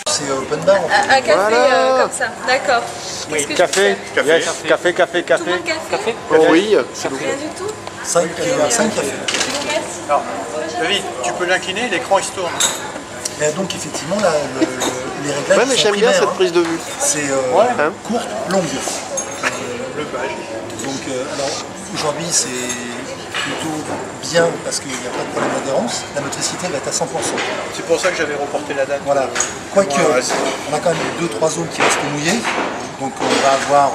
C'est open bar en fait. Un café comme ça, d'accord. Oui, café, yes, café. Tout le monde café? Oh oui, Rien du tout? 5 cafés. Alors, David, tu peux l'incliner, l'écran il se tourne. Et donc effectivement, là, les réglages ouais, mais sont j'aime bien primaires, cette prise de vue. C'est courte, longue. Le page. Donc alors aujourd'hui c'est plutôt bien parce qu'il n'y a pas de problème d'adhérence. La motricité va être à 100%. C'est pour ça que j'avais reporté la date. Voilà. Quoique, Ouais, on a quand même 2-3 zones qui restent mouillées. Donc on va avoir,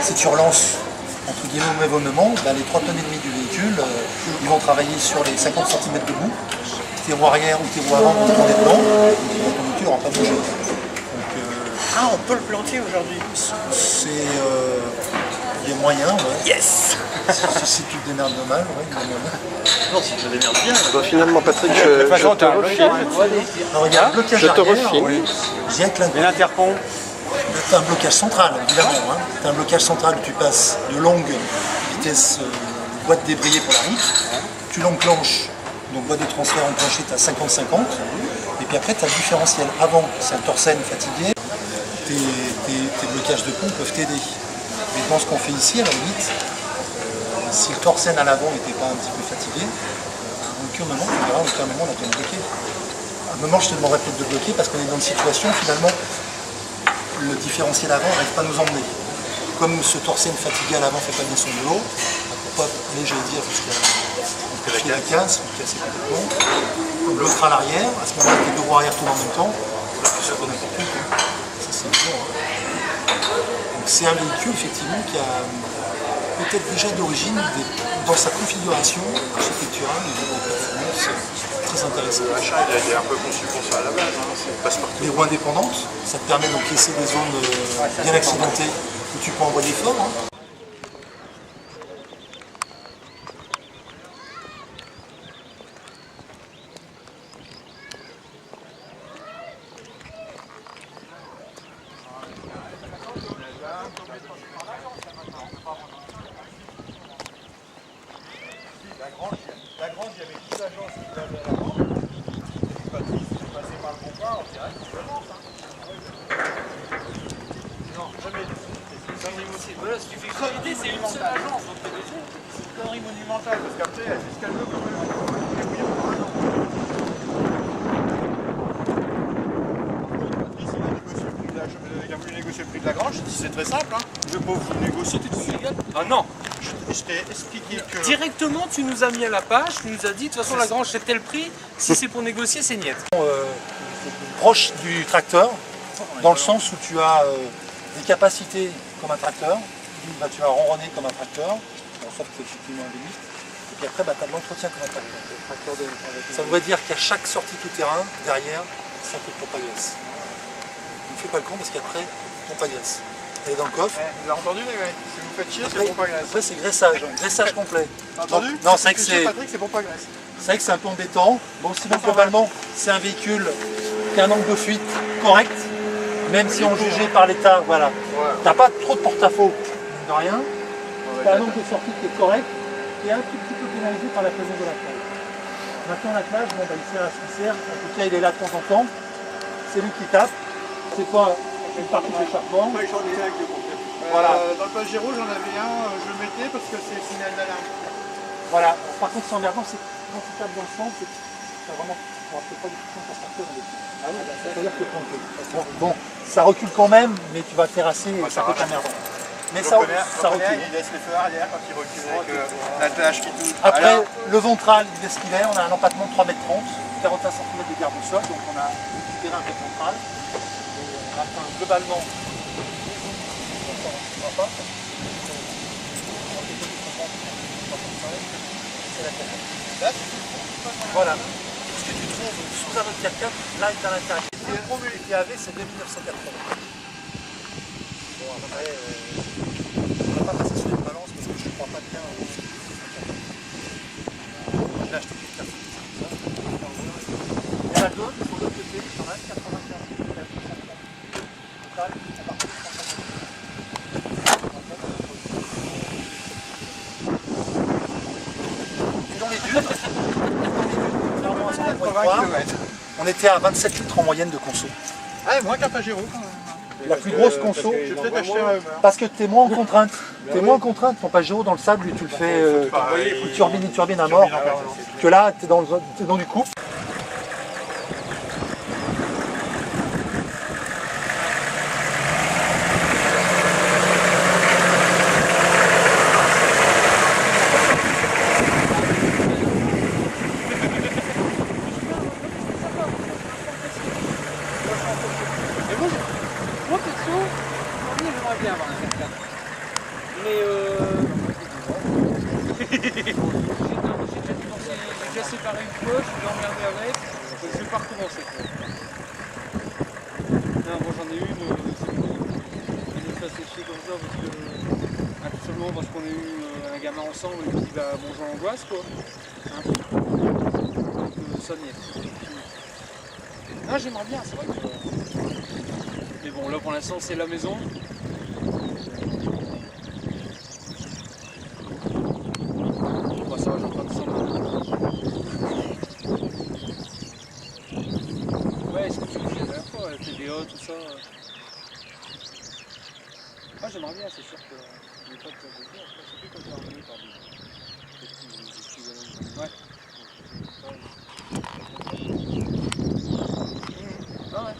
si tu relances entre guillemets au mauvais moment, ben, les 3,5 tonnes du véhicule, ils vont travailler sur les 50 cm de bout. Tes roues arrière ou tes roues avant vont tourner dedans, et ton véhicule n'aura pas bougé. Donc, Ah, on peut le planter aujourd'hui. il y a moyen, ouais. Yes. Si tu te démerdes de mal, ouais, il y a moyen. Non, si je me démerde bien. Bah, finalement, Patrick, je te refile. Alors il y a un blocage Je te arrière, refile. ouais. J'ai avec Et l'interpont? tu as un blocage central, évidemment. Hein. Tu as un blocage central où tu passes de longue vitesse boîte débrayée pour la route. Tu l'enclenches, donc boîte de transfert enclenchée, tu as 50-50. Et puis après, tu as le différentiel. Avant, c'est un Torsen fatigué. Tes blocages de pont peuvent t'aider. Maintenant, ce qu'on fait ici, à la limite, si le Torsen à l'avant n'était pas un petit peu fatigué, à aucun moment, tu verras, à aucun moment, on a besoin de bloquer. À un moment, je te demanderai peut-être de bloquer parce qu'on est dans une situation, finalement, le différentiel avant n'arrive pas à nous emmener. Comme ce Torsen fatigué à l'avant ne fait pas bien son boulot, pourquoi aller, j'allais dire, jusqu'à la casse, ou casser complètement, on bloquera à l'arrière, à ce moment-là, tes deux roues arrière tournent en même temps, on appuie sur n'importe où. Ça, c'est bon, hein. Donc c'est un véhicule, effectivement, qui a peut-être déjà d'origine, dans sa configuration architecturale, des performances très intéressantes. Machin, il a été un peu conçu pour ça à la base. Hein. C'est passe-partout. Les roues indépendantes, ça te permet d'encaisser des zones bien accidentées où tu peux envoyer fort. Hein. La Grange, il y avait toute l'agence qui avait à l'avant. Patrice, il est passé par le comptoir, on dirait qu'il se lance. Non, jamais. C'est impossible. Voilà, ce qui fait que c'est une seule agence. C'est une connerie monumentale parce qu'après, elle fait ce qu'elle veut quand même. Patrice, il a voulu négocier le prix de la Grange. J'ai dit, c'est très simple. Hein. Je veux pas vous négocier, t'es tout légal. Ah non. Je t'ai expliqué que... Directement, tu nous as mis à la page, tu nous as dit, de toute façon, la Grange, c'est tel prix, si c'est pour négocier, c'est niet. Proche du tracteur, dans le sens où tu as des capacités comme un tracteur, bah, tu vas ronronner comme un tracteur, bon, sauf que c'est effectivement un limite, et puis après bah, tu as de l'entretien comme un tracteur. Ça voudrait dire qu'à chaque sortie tout terrain, derrière, ça fait pompe à graisse. Ne fais pas le con parce qu'après, pompe à graisse. Elle est dans le coffre. Vous avez entendu les mecs? Si vous faites chier, c'est Après, pompe à graisse. après c'est graissage, graissage complet. T'as entendu? Non, c'est vrai que c'est... Patrick, c'est pompe à graisse. C'est vrai que c'est un peu embêtant. Bon, sinon globalement, c'est un véhicule qui a un angle de fuite correct, même si on jugeait par l'état, voilà. Ouais. T'as pas trop de porte-à-faux, mine de rien. T'as un angle de sortie qui est correct, et un tout petit peu pénalisé par la présence de l'attelage. Maintenant l'attelage, bon bah il sert à ce qu'il sert, en tout cas il est là de temps en temps. C'est lui qui tape, c'est pas une partie d'échappement. Moi, j'en ai un avec le pompe. Voilà. Dans le Pajero, j'en avais un, je le mettais parce que c'est le signal d'alarme. Voilà. Par contre, c'est emmerdant, c'est quand tu tapes dans le centre, c'est vraiment. On ne pas du tout pour partir dans les trucs. Ah oui, c'est-à-dire que bon, ça recule quand même, mais tu vas terrasser et ça peut être emmerdant. Mais ça recule. Il laisse les feux arrière quand il recule avec l'attelage qui touche. Après, le ventral, il est ce qu'il est. On a un empattement de 3,30 m, 41 cm de garde au sol, donc on a récupéré un peu de ventral. Et on a atteint globalement. Voilà. Ce que tu trouves sous un autre 4x4, là est à l'intérieur. Le premier qui avait, c'est 2980. Bon, après, on ne va pas passer sur une balance parce que je ne crois pas bien au 650. Je l'ai acheté du 4. Il y en a d'autres, sur l'autre côté, il y en a 95 000. Total, à partir de 150 000. Et dans les dunes, pour y croire, on était à 27 litres en moyenne de conso. Ah, moins qu'un Pajero quand même. La plus grosse conso, J'ai peut-être acheté un Hummer. parce que tu es moins en contrainte. Tu es moins en contrainte. Ton Pajero dans le sable, tu le fais turbine à mort. Que là, tu es dans du couple. Moi perso, j'aimerais bien avoir un 4x4. Mais j'ai déjà séparé une fois, je suis emmerdé avec, je vais pas recommencer. Non, moi j'en ai une, c'est bon. Elle est fait sécher comme ça parce que actuellement parce qu'on a eu un gamin ensemble et puis bah bon j'en angoisse quoi. Hein, donc ça n'y est. Ah j'aimerais bien, c'est vrai que. Mais bon, là pour l'instant c'est la maison. Bon, ça va, j'en prends 200 euros. Ouais, ce que tu disais la dernière fois, TDA, tout ça. Ah, j'aimerais bien, c'est sûr que. Je n'ai pas de dire, après, c'est plus quand tu es revenu par des. Ouais. Ah ouais.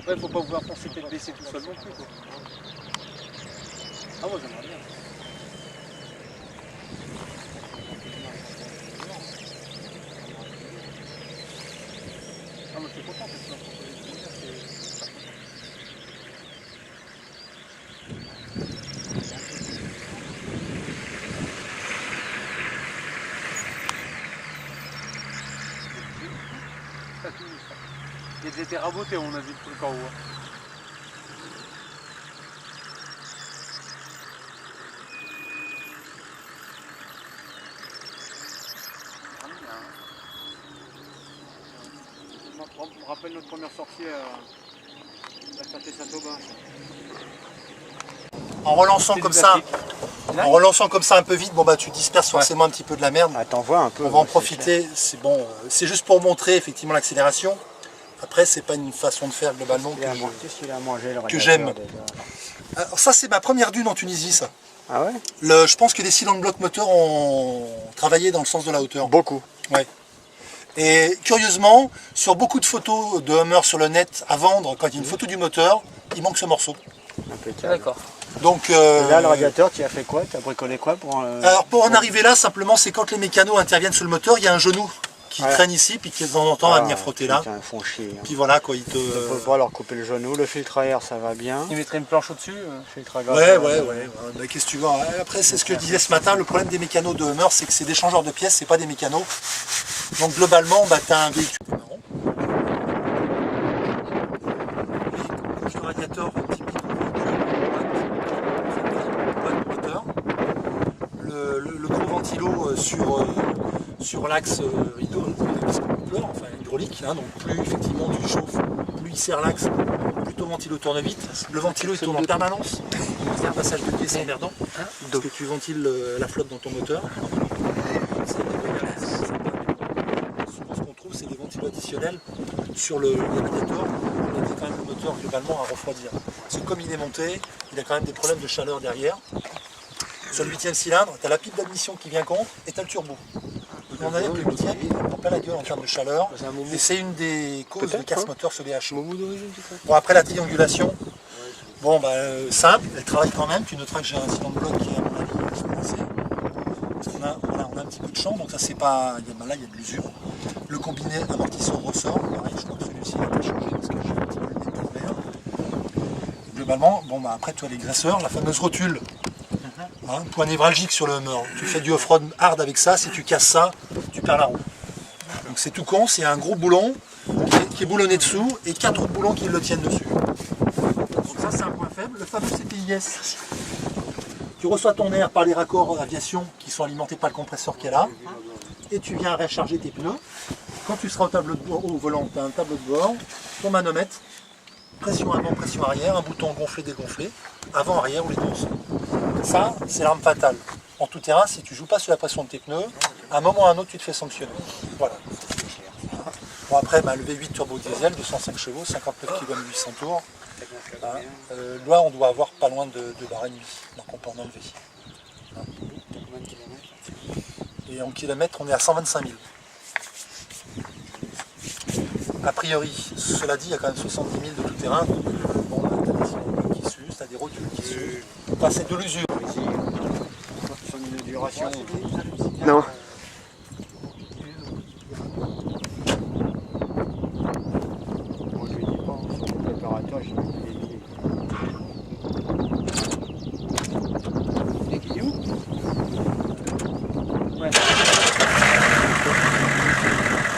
Ouais, faut pas vouloir penser tête baissée tout seul non plus quoi. Ah moi j'aimerais bien. Ah moi je suis content parce que ils étaient rabotés, on a vu le truc en haut. On me rappelle notre première sortie à la Ferté Saint-Aubin. En relançant comme ça, un peu vite, bon bah tu disperses forcément un petit peu de la merde. Ah, t'en vois un peu. On va en profiter. C'est bon, c'est juste pour montrer effectivement l'accélération. Après, c'est pas une façon de faire globalement que j'aime. Alors ça, c'est ma première dune en Tunisie, ça. Ah ouais? Je pense que les cylindres blocs moteurs ont travaillé dans le sens de la hauteur. Beaucoup. Ouais. Et curieusement, sur beaucoup de photos de Hummer sur le net à vendre, quand il y a une photo du moteur, il manque ce morceau. D'accord. Donc, Et là, le radiateur, tu as fait quoi? Tu as bricolé quoi pour... Alors pour en arriver là, simplement, c'est quand les mécanos interviennent sur le moteur, il y a un genou qui traîne ici, puis qui de temps en temps va venir frotter là. Putain, ils font chier. Hein. Puis voilà, quoi, il te... On peut pas leur couper le genou. Le filtre à air, ça va bien. Il mettrait une planche au-dessus. Filtre à gaz, Ouais. Mais qu'est-ce que tu vois? Après, c'est ce que je disais ce matin, le problème des mécanos de Hummer, c'est que c'est des changeurs de pièces, c'est pas des mécanos. Donc globalement, bah, tu as un véhicule marron. Avec le radiateur typique moteur. Le gros ventilo sur l'axe hydraulique, hein, donc plus effectivement tu chauffes, plus il serre l'axe, plus ton ventilo tourne vite. Le ventilo il tourne en permanence, c'est un passage de pied, c'est emmerdant, parce que tu ventiles la flotte dans ton moteur. Souvent ce qu'on trouve c'est des ventilos additionnels sur le radiateur, on a dit quand même le moteur globalement à refroidir. Parce que comme il est monté, il a quand même des problèmes de chaleur derrière. Sur le 8e cylindre, tu as la pipe d'admission qui vient contre et tu as le turbo. On a dit que le 8e, il prend pas la gueule en termes de chaleur. Et c'est une des causes de casse moteur sur les HO. Bon, après la triangulation, bon, bah, simple, elle travaille quand même. Tu noteras que j'ai un cylindre bloc qui est à mon avis commencé. Parce qu'on a, voilà, on a un petit peu de champ, donc ça c'est pas. Là, il y a de l'usure. Le combiné amortisseur ressort, pareil, je crois que celui-ci n'a pas changé parce que j'ai un petit peu le nez par vert. Globalement, bon, bah, après tu as les graisseurs, la fameuse rotule. Hein, point névralgique sur le Hummer. Tu fais du off-road hard avec ça, si tu casses ça, tu perds la roue. Donc c'est tout con, c'est un gros boulon qui est boulonné dessous et 4 autres boulons qui le tiennent dessus. Donc ça c'est un point faible. Le fameux CPIS. Tu reçois ton air par les raccords aviation qui sont alimentés par le compresseur qui est là. Et tu viens recharger tes pneus. Quand tu seras au volant, tu as un tableau de bord, ton manomètre, pression avant, pression arrière, un bouton gonflé, dégonflé, avant, arrière ou les deux ensemble. Ça, c'est l'arme fatale. En tout terrain, si tu joues pas sur la pression de tes pneus, à un moment ou à un autre, tu te fais sanctionner. Voilà. Bon après, le V8 turbo diesel, 205 chevaux, 59 kg 800 tours. Hein, là, on doit avoir pas loin de barre et demi, donc on peut en enlever. Hein. Et en kilomètres, on est à 125 000. A priori, cela dit, il y a quand même 70 000 de tout terrain. Bon, t'as des immeubles qui s'usent, t'as des rotules qui s'usent. Enfin, c'est de l'usure. Son inauguration. Non. Moi, je lui dis pas, son préparateur, je lui dis Des guilloux. Ouais.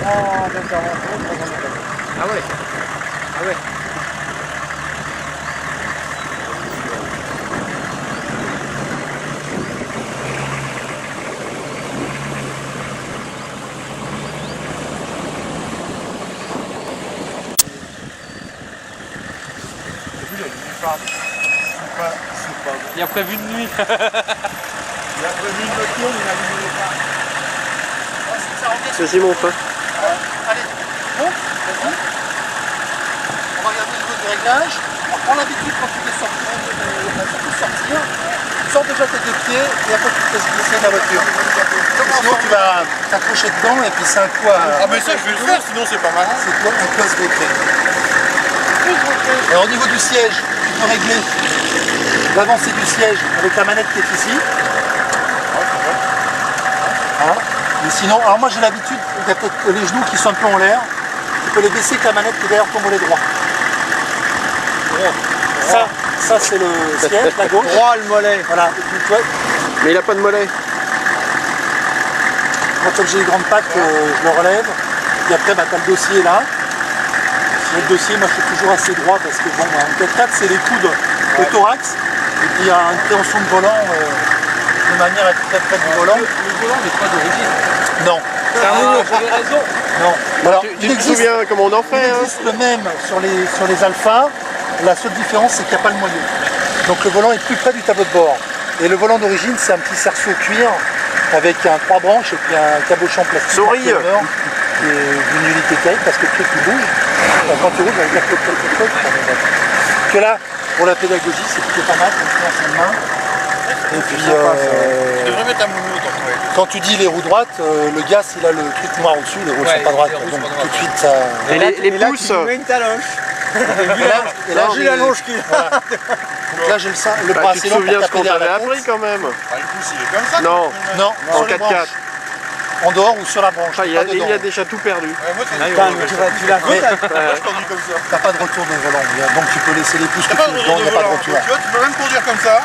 ah, d'accord. Ah ouais. Ah ouais. Il a prévu de nuit. Il a prévu une voiture, il a vu les phares. Vas-y, mon frère. Allez, monte, vas-y. On va regarder le niveau du réglage. Alors, prends l'habitude quand tu veux sortir, sors déjà tes deux pieds et après tu te laisses glisser de la voiture. Sinon tu vas t'accrocher dedans et puis c'est un coup à... Ah mais ça je vais le faire, sinon c'est pas malin. C'est quoi un coup à se vautrer. Alors au niveau du siège, tu peux régler l'avancée du siège avec la manette qui est ici. Hein. Mais sinon, alors moi j'ai l'habitude, il y a peut-être les genoux qui sont un peu en l'air, tu peux les baisser avec la manette qui est derrière ton mollet droit. Ça c'est le siège, la gauche. Droit le mollet. Voilà, et puis, tu vois, Mais il a pas de mollet. moi comme j'ai les grandes pattes, je le relève. Et après, tu as le dossier là. Le dossier, moi je suis toujours assez droit parce que bon, en 4x4 c'est les coudes au thorax. Et puis il y a une préhension de volant de manière à être très près du volant. Le volant n'est pas d'origine. Non. J'avais raison. Non. Alors, Tu te souviens comment on en il fait, hein? existe le même sur les alphas. La seule différence c'est qu'il n'y a pas le moyeu. Donc le volant est plus près du tableau de bord. Et le volant d'origine c'est un petit cerceau cuir avec un 3 branches et puis un cabochon plastique. Souris. Qui est d'une unité terrible parce que le truc il bouge. Quand tu roules, il va dire que là, pour la pédagogie, c'est plutôt pas mal, comme tu en main. Et puis, Tu devrais mettre un mono dans toi. quand tu dis les roues droites, le gars, s'il a le truc noir au-dessus, les roues Ouais, sont pas droites. les roues Donc sont pas tout de droites. suite, ça... Et les là, pouces. tu mets une taloche. Et là, J'ai la longe qui... voilà. Donc là, j'ai le Bah, bras tu assez te long souviens pour ce qu'on taper derrière t'avait la appris tête. quand même? Ah, le pouce il est comme ça. Non, Non, en sur les 4x4. branches. En dehors ou sur la branche. Ah, il pas a dedans. déjà tout perdu. Ouais, moi, Putain, mais tu l'as Mais fait. je conduis comme ça. t'as pas de retour de volant, donc tu peux laisser les pouces que T'as tu pas de veux dedans, il n'y a pas de volant. retour. Tu vois, tu peux même conduire comme ça.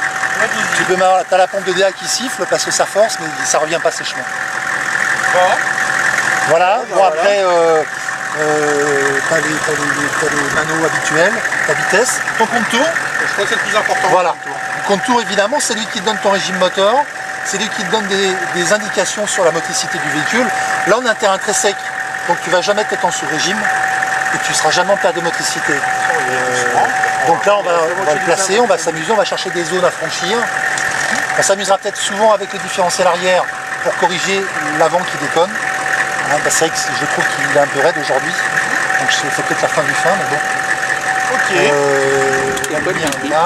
Tu peux t'as la pompe de DA qui siffle parce que ça force, mais ça revient pas sèchement. Bon. Voilà, bon après, t'as les manos habituels, ta vitesse, ton compte tour. Je crois que c'est le plus important. Voilà. Le compte tour, évidemment, c'est lui qui te donne ton régime moteur, c'est lui qui te donne des indications sur la motricité du véhicule. Là, on a un terrain très sec, donc tu vas jamais être en sous-régime et tu seras jamais en perte de motricité. Donc là, on va le placer, on va s'amuser, on va chercher des zones à franchir. On s'amusera peut-être souvent avec le différentiel arrière pour corriger l'avant qui déconne. Hein, bah, c'est vrai que je trouve qu'il est un peu raide aujourd'hui, donc c'est peut-être la fin du fin, mais bon. Ok. La lumière est là.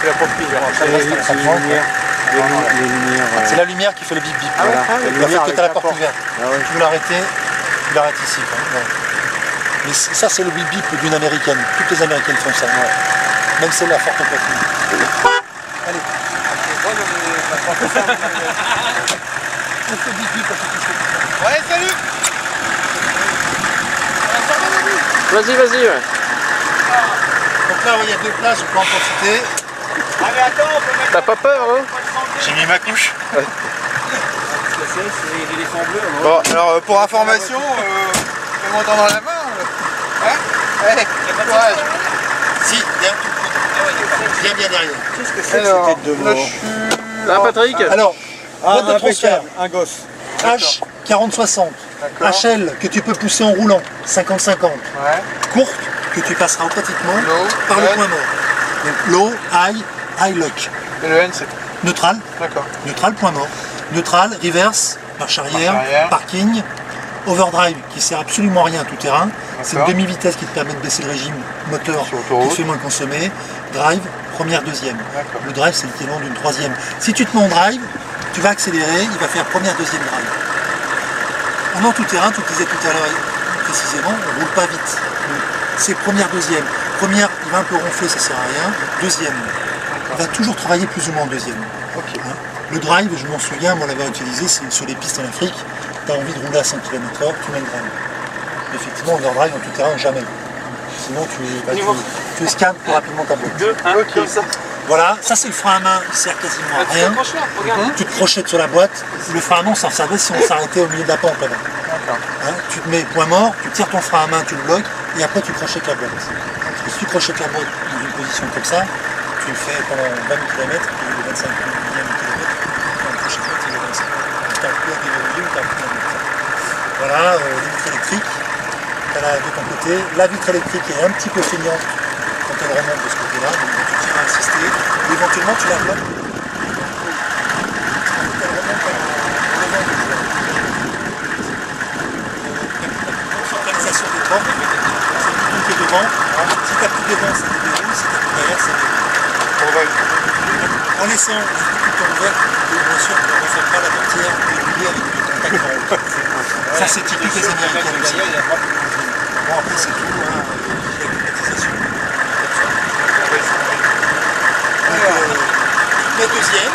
C'est la porte ouverte. Après, le reste, on s'en prend, quoi. Les lumières. C'est la lumière qui fait le bip bip. Ah ouais, Voilà. ah, la Le lumière fait que avec tu as la la porte porte. ouverte. Ah ouais. Tu veux l'arrêter, tu l'arrêtes ici. Quoi. Ouais. Mais ça, c'est le bip bip d'une américaine. Toutes les américaines font ça. Ouais. Même celle à forte poitrine. Allez. On fait bip bip parce que tu fais. Ouais, salut. Vas-y, vas-y, ouais. Donc là, il y a deux places, je peux en profiter. Ah mais attends, on peut mettre... T'as pas peur, hein? J'ai mis ma couche. C'est l'éléphant bleu. hein. Bon, alors pour information, on m'entend dans la main. Hein? Ouais, courage. Si, derrière tout le coude. Bien derrière. Qu'est-ce que c'est que Alors, cette tête de là, mort? je suis... Ah, Patrick? Alors, boîte de transfert. Un gosse. H 40-60. HL que tu peux pousser en roulant, 50-50. Ouais. Courte que tu passeras automatiquement Low, par le high. point mort. Donc low, high lock. Et le N, c'est... Neutral, D'accord. neutral, point mort. Neutral, reverse, marche arrière, arrière. parking, Overdrive qui sert absolument à rien tout terrain. C'est une D'accord. demi-vitesse qui te permet de baisser le régime moteur Sur qui autoroute. te fait moins consommer. Drive, première, deuxième. D'accord. Le drive, c'est l'équivalent d'une troisième. Si tu te mets en drive, tu vas accélérer, il va faire première, deuxième drive. En tout terrain, tu le disais tout à l'heure précisément, on ne roule pas vite. C'est première, deuxième. Première, il va un peu ronfler, ça sert à rien. Deuxième, il va toujours travailler plus ou moins en deuxième. Ok. Hein. Le drive, je m'en souviens, moi l'avoir utilisé, c'est sur les pistes en Afrique. Tu as envie de rouler à 5 km/h, tu mets le drive. Effectivement, overdrive en tout terrain, jamais. Sinon, tu escales plus rapidement ta boîte. 2, 1, comme ça. Voilà, ça c'est le frein à main, il sert quasiment à rien. Regarde. Tu te crochettes sur la boîte, le frein à main, on s'en servait si on s'arrêtait au milieu de la pente. Là-bas. D'accord. Hein, tu te mets point mort, tu tires ton frein à main, tu le bloques, et après tu crochettes la boîte. Parce que si tu crochettes la boîte dans une position comme ça, tu le fais pendant 20 km, puis le 25 km, la prochaine boîte, il est 25. Tu n'as plus à déverrouiller ou tu n'as plus à mettre. Voilà, les vitres électriques, tu as de ton côté. La vitre électrique est un petit peu feignante quand elle remonte de ce côté-là, donc tu tiens à insister, ou éventuellement tu la bloques. Centralisation des portes, c'est plutôt que devant. Si tu n'as plus devant, ça déverrouille, si tu n'as plus derrière, ça déverrouille. En laissant le bouton ouvert, bien sûr, on ne refait pas la portière déverrouillée avec le contact en haut. Ça, c'est typique des Américains aussi. Bon, après, c'est tout, hein, la climatisation. Donc, la deuxième.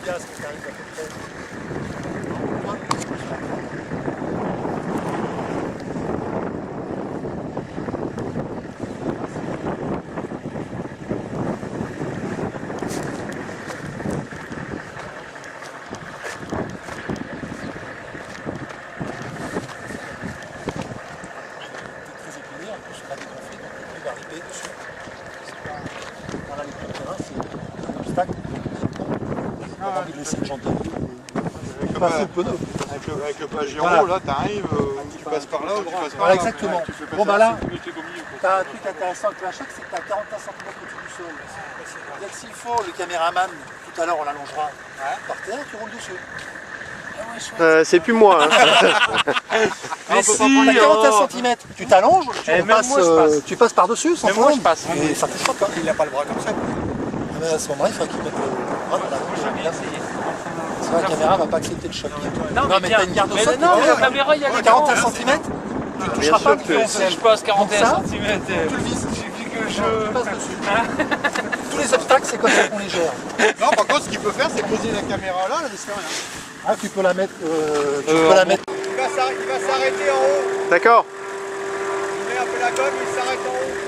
combien est-ce que tu arrives à peu près? Très épineux, en plus on a dégonflé, donc le va arriver dessus. Voilà, les petits terrains, c'est un obstacle. On a envie de laisser le gendarme passer le pneu. Avec le pas Giro, Voilà. là, t'arrives, tu passes par là ou tu passes par Voilà, là. exactement. Tu fais pas Bon, ça. bah là, tu as un truc intéressant avec la choc, c'est que tu as 41 cm au-dessus du sol. C'est-à-dire que s'il faut, le caméraman, tout à l'heure on l'allongera par terre, tu roules dessus. C'est plus moi. Hein. Mais si, t'as 41 cm, tu t'allonges, tu passes par-dessus sans problème. Et ça te choque. Hein. Il n'a pas le bras comme ça. Ah ben, à ce moment-là, il faudrait qu'il mette le bras dans la bouche. Parce que la caméra va pas accepter le choc. Non, mais t'as une garde au sol. non, mais la caméra, il y a 41 cm, tu toucheras pas le pion. Si je passe 41 cm, Tu le vises. il suffit que Tu passes dessus. Tous les obstacles, c'est comme ça qu'on les gère. Non, par contre, ce qu'il peut faire, c'est poser la caméra là, elle se fait rien. Ah, tu peux la mettre. Tu peux la mettre. Il va s'arrêter en haut. D'accord. Il met un peu la gomme, il s'arrête en haut.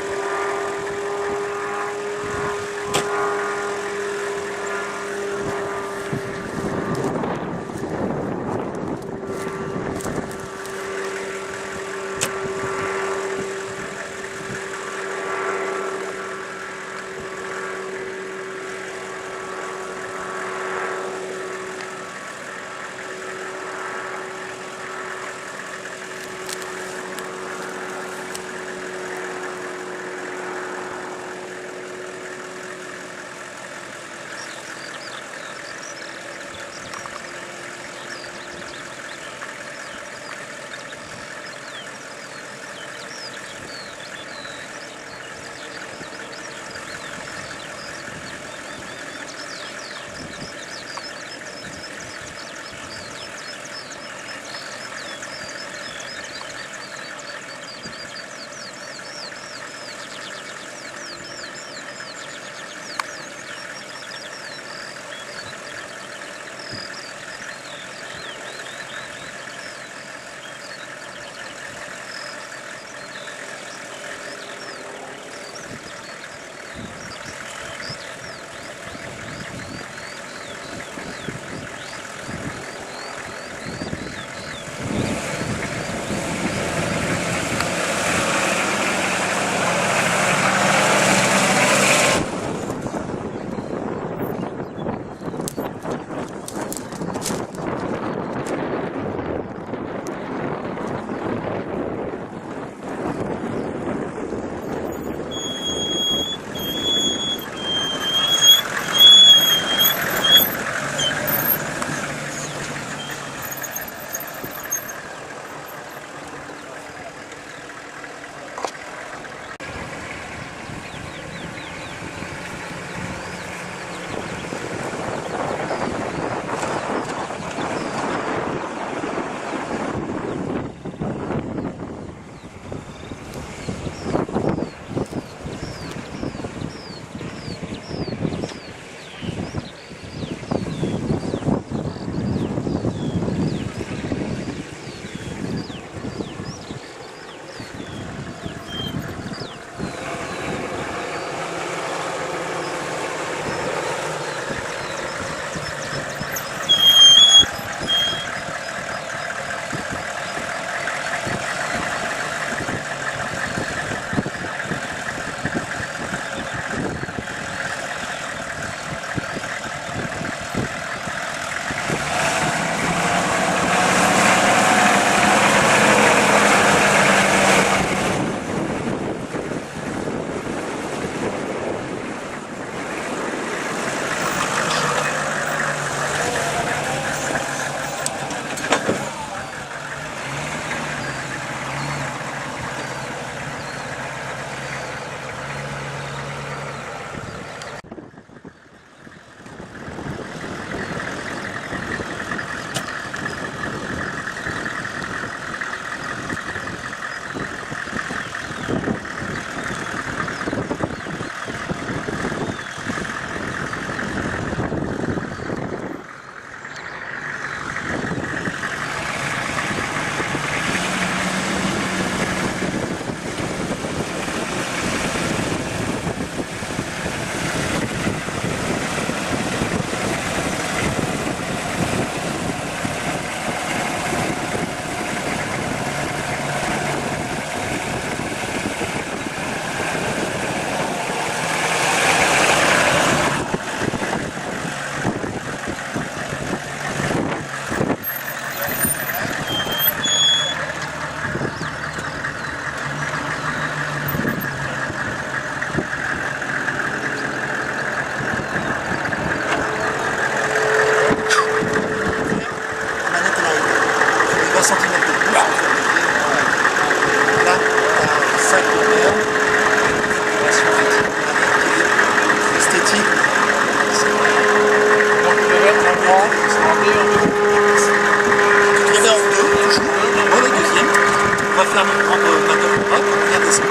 permet de prendre hop, regarde descend.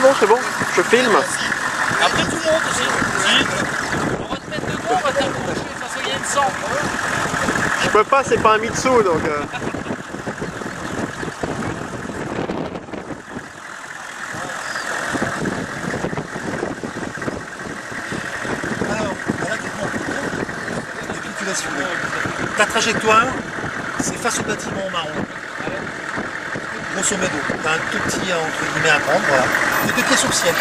Non, c'est bon, je filme. Après tout le monde aussi. Si. On va te mettre dedans, on va t'accrocher, de toute façon il y a une sang. Je peux pas, c'est pas un Mitsu donc. Alors, voilà t'es bon. Depuis tu l'as suivi. Ta trajectoire, c'est face au bâtiment marron. Grosso modo, tu as un tout petit entre guillemets à prendre, voilà. Et 2 pieds sur le siège.